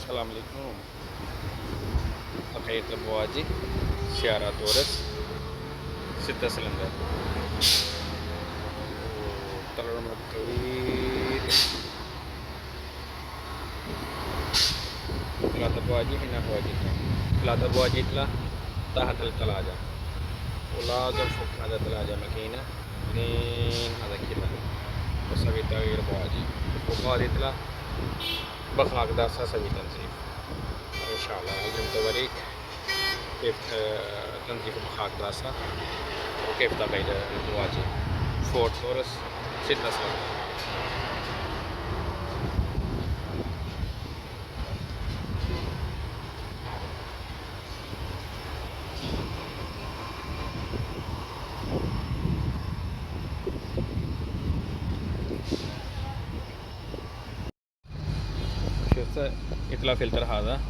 السلام عليكم. حقيقة البواجي سيارة تورس 6 سلندر وطلع طويل. 3 بواجي هنا بواجي 3 بواجي تحت الثلاجة، ولازم فوق هذا الثلاجة ماكينة لين هذا كذا وسوي تغيير بواجي، وبعد يطلع بخاك داسة سوي تنظيف إن شاء الله. لازم توريك كيف تنظيف بخاك داسة وكيف تغيير البواجي. فورد تورس 6 سلندر. شفت يطلع فلتر، هذا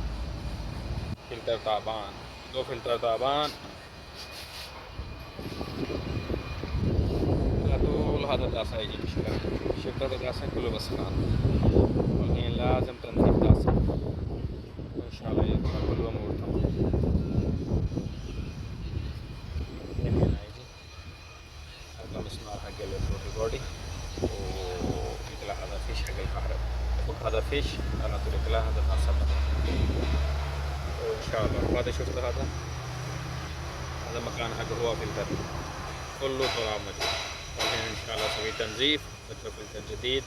فلتر تعبان، 2 فلتر تعبان طول هذا الداسة يجي مشكلة. شفت هذا الداسة كله بسخان، والحين لازم تنظيف داسة وإن شاء الله يطلع كله أمور تمام. من هنا يجي هذا مسمار حق الروتي بودي، ويطلع هذا فيش حق الكهرباء، فوق هذا فيش على طول يطلع هذا داسة وإن شاء الله. بعد شفت هذا مكان حق هو فلتر كله تراب موجود، والحين إن شاء الله أسوي تنظيف وأدخل فلتر جديد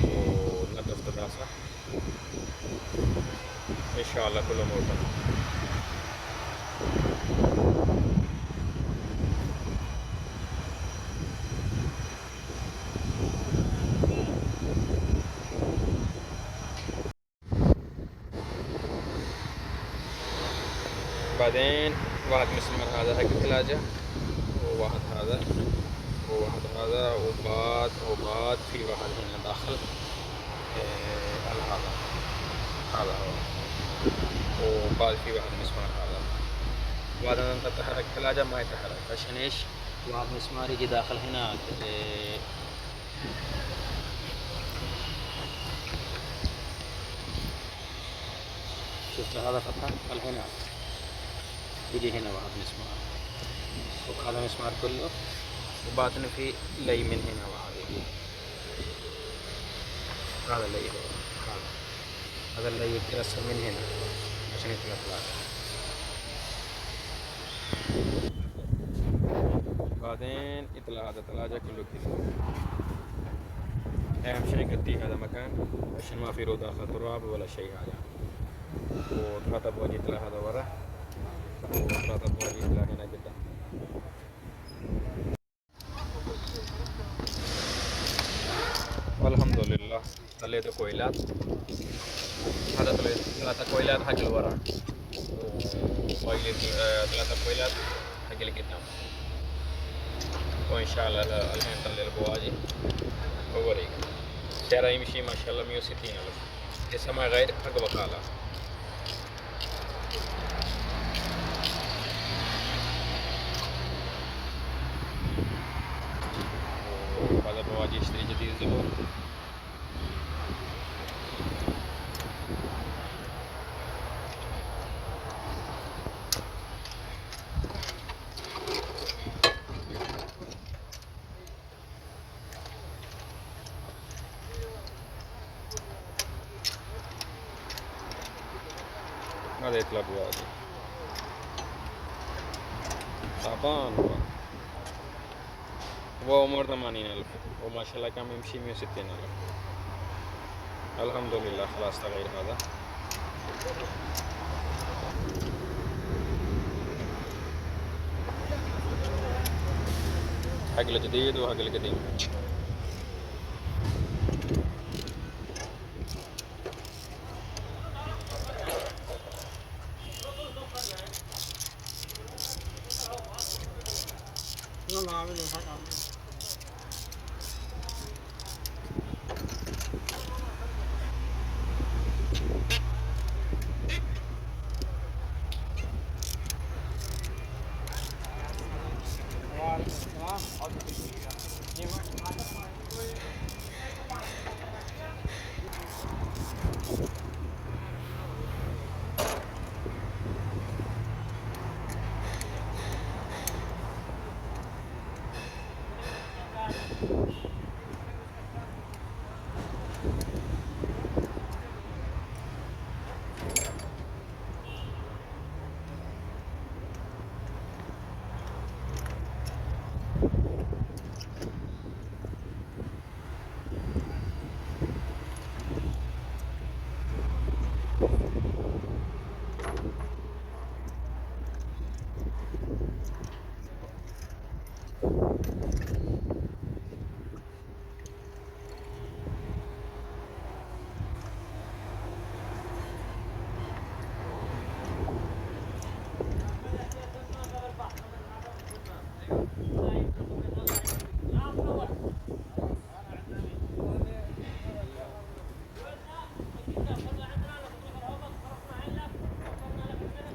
ونظف الداسة إن شاء الله كله أمور تمام. بعدين واحد مسمار هذا حق الثلاجة، وواحد هذا وواحد هذا، وبعد في واحد هنا داخل هذا هو، وبعد في واحد مسمار هذا. بعد أن تتحرك الثلاجة ما يتحرك عشان إيش؟ واحد مسمار يجي داخل هنا. شفت هذا فتحة هنا يجي هنا واحد مسمار، فوق هذا مسمار كله، وبعدين في لي من هنا واحد يجي، هذا اللي هو هذا اللي يترسل من هنا عشان يطلع ثلاجة. بعدين يطلع هذا الثلاجة كله كذا. أهم شيء قدي هذا مكان عشان ما في رو داخل تراب ولا شيء هذا. وثلاثة بواجي يطلع هذا ورا، وثلاثة بواجي يطلع هنا قدام. والحمد لله طلعت كويلات، هذا 3 كويلات حق الورا، وباقي 3 كويلات حق القدام، وإن شاء الله الحين طلع البواجي وأوريك. سعره يمشي ما شاء الله 160,000، لسه ما غير حق وكالة. وهذا بواجي يشتري جديد زبون. هذا يطلع بواجي تعبان، هو عمره 80,000، وما شاء الله كان يمشي 160,000. الحمد لله خلاص تغير هذا. حق الجديد وحق القديم.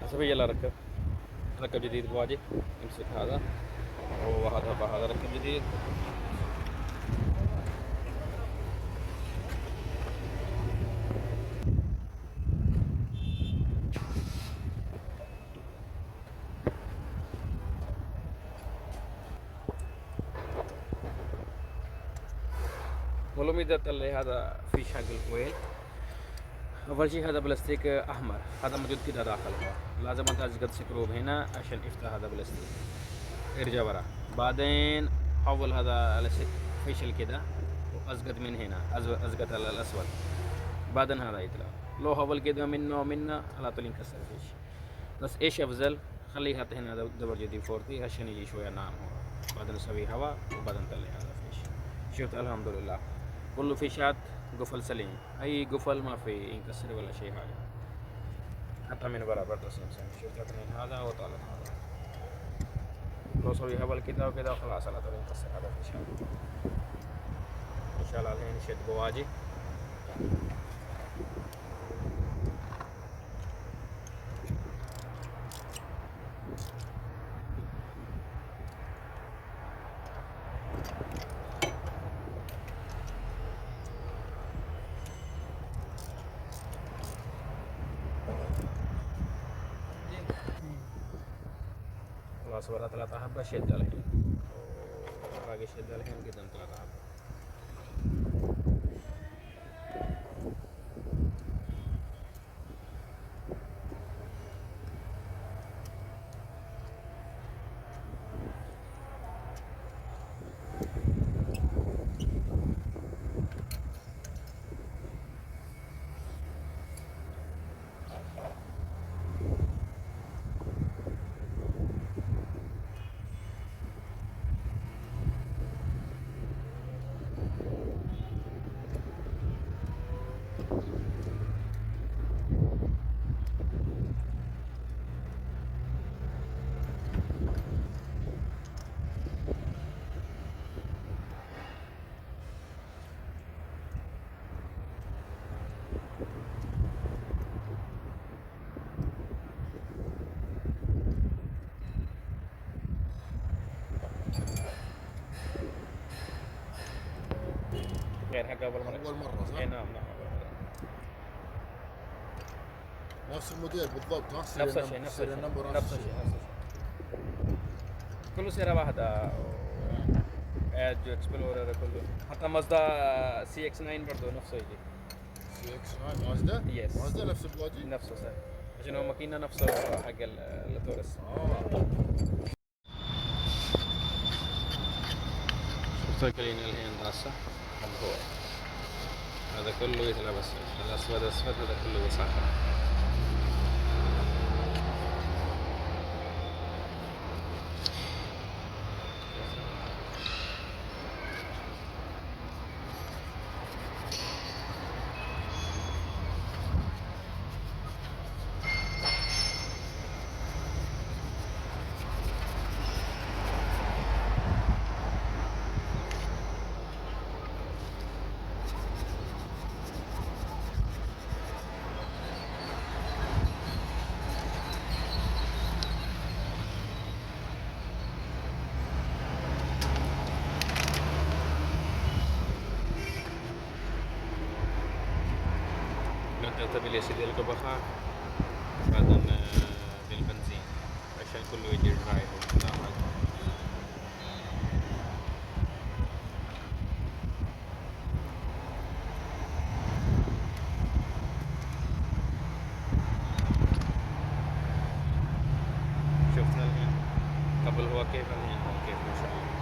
حسب يلا ركب. ركب جديد بواجه. امسك هذا وهذا ركب جديد. والله اللي هذا في حق الكويت. أول شيء هذا بلاستيك أحمر، هذا موجود كده داخل هو، لازم أنت أسقط سكروب هنا عشان يفتح هذا بلاستيك. ارجع ورا، بعدين حول هذا فيشل كده وأسقط من هنا، أسقط على الأسود، بعدين هذا يطلع. لو حول كده منه على طول ينكسر فيش. بس إيش أفضل؟ خليه حتى هنا دبر جدي 40 عشان يجي شوية ناعم هو، بعدين نسوي هواء وبعدين نطلع هذا فيش. شفت الحمد لله كله فيشات قفل سليم، اي قفل ما في ينكسر ولا شيء حاجه. حتى من برا برضه سمسم. شفت اثنين هذا وطالع هذا، لو سوي هبل كده وكده خلاص على طول ينكسر هذا فيشات. ان شاء الله الحين شد بواجي. خلاص ورا 3 حبة شد الحين، باقي شد الحين قدام 3 حبة. غير حق أول مرة. أول مرة صح؟ اي نعم نعم. نفس الموديل بالضبط ها؟ نفس الشيء نفس النمبر نفس الشيء. كله سيارة واحدة. ادج اكسبلورر كله، حتى مازدا سي اكس 9 برضه نفسه يجي. سي اكس 9 مازدا؟ يس مازدا نفس البواجي؟ نفسه سهل، عشان هو ماكينة نفسه حق التورس. شفت كلينا الحين راسه هو هذا كله يطلع بس الاسود اسود، هذا كله بصحراء. نعتمد يا سيدي الكبخة بعدين بالبنزين عشان كله يجي درايف وكذا حاجة. شفت الحين قبل هو كيف الحين هو كيف ما شاء الله.